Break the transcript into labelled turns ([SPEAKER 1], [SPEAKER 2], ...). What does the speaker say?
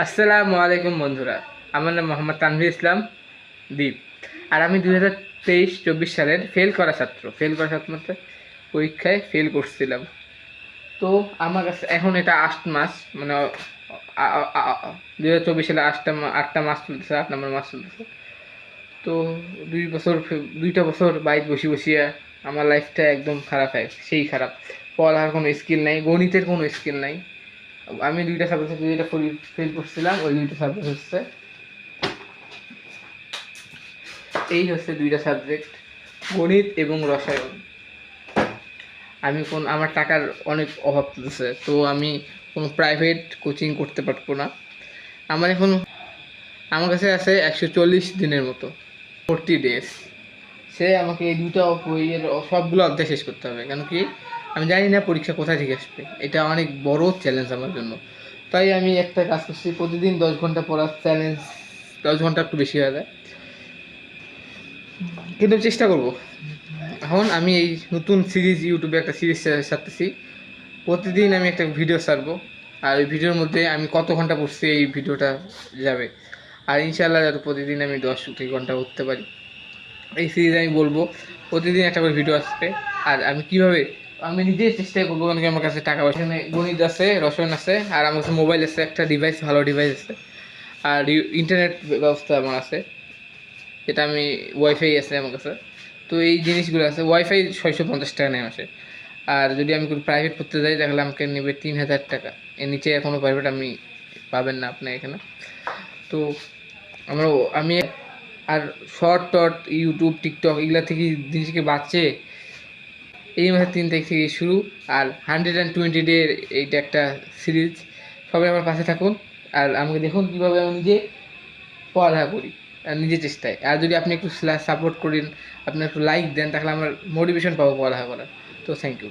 [SPEAKER 1] আসসালামু আলাইকুম বন্ধুরা, আমার নাম মোহাম্মদ তানভীর ইসলাম দীপ। আর আমি 2023-24 সালের ফেল করা ছাত্র মধ্যে পরীক্ষায় ফেল করছিলাম। তো আমার কাছে এখন এটা 8 মাস, মানে 2024 সালে 8টা মাস চলতেছে, 8 নম্বর মাস চলতেছে। তো 2 বছর, 2টা বছর বাইক বসিয়া আমার লাইফটা একদম খারাপ হয়, সেই খারাপ। পড়ার কোনো স্কিল নাই, গণিতের কোনো স্কিল নাই। আমি 2টা সাবজেক্ট যেটা ফেল করছিলাম, ওই 2টা সাবজেক্ট হচ্ছে, এই হচ্ছে 2টা সাবজেক্ট, গণিত এবং রসায়ন। আমার টাকার অনেক অভাব চলতেছে, তো আমি কোনো প্রাইভেট কোচিং করতে পারবো না। এখন আমার কাছে আছে 140 দিনের মতো, 40 ডেজ। সে আমাকে এই 2টা বইয়ের সবগুলো অধ্যায় শেষ করতে হবে, কেন কি আমি জানি না পরীক্ষা কোথা থেকে আসবে। এটা অনেক বড় চ্যালেঞ্জ আমার জন্য। তাই আমি একটা কাজ করছি, প্রতিদিন 10 ঘন্টা পড়ার চ্যালেঞ্জ। 10 ঘন্টা একটু বেশি হয়ে যায়, কিন্তু চেষ্টা করব। এখন আমি এই নতুন ইউটিউবে একটা সিরিজ ছাড়তেছি। প্রতিদিন আমি একটা ভিডিও ছাড়বো, আর ওই ভিডিওর মধ্যে আমি কত ঘন্টা পড়ছি এই ভিডিওটা যাবে। আর ইনশাআল্লাহ যাতে প্রতিদিন আমি 10 ঘন্টা উঠতে পারি। এই সিরিজ আমি বলবো প্রতিদিন একটা করে ভিডিও আসবে। আর আমি নিজেই চেষ্টা করবো, কারণ কি আমার কাছে টাকা পয়সা নেই। গণিত আছে, রসায়ন আছে, আর আমার কাছে মোবাইল আছে, একটা ডিভাইস, ভালো ডিভাইস আছে, আর ইন্টারনেট ব্যবস্থা আমার আছে, যেটা আমি ওয়াইফাই আছে আমার কাছে। তো এই জিনিসগুলো আছে। ওয়াইফাই 650 টাকা নেয় মাসে। আর যদি আমি কোনো প্রাইভেট পড়তে যাই, তাহলে আমাকে নেবে 3000 টাকা। এর নিচে এখনও প্রাইভেট আমি পাবেন না আপনি এখানে। তো আমরা আমি আর শর্ট টট, ইউটিউব, টিকটক এগুলা থেকে জিনিসকে বাঁচছে। এই মাসের 3 তারিখ থেকে শুরু। আর 120 ডে এইটা একটা সিরিজ। সবাই আমার পাশে থাকুন, আর আমাকে দেখুন কীভাবে আমি নিজে পড়ালেখা করি, আর নিজের চেষ্টায়। আর যদি আপনি একটু সাপোর্ট করেন, আপনি একটু লাইক দেন, তাহলে আমার মোটিভেশন পাবো পড়ালেখা করার। তো থ্যাংক ইউ।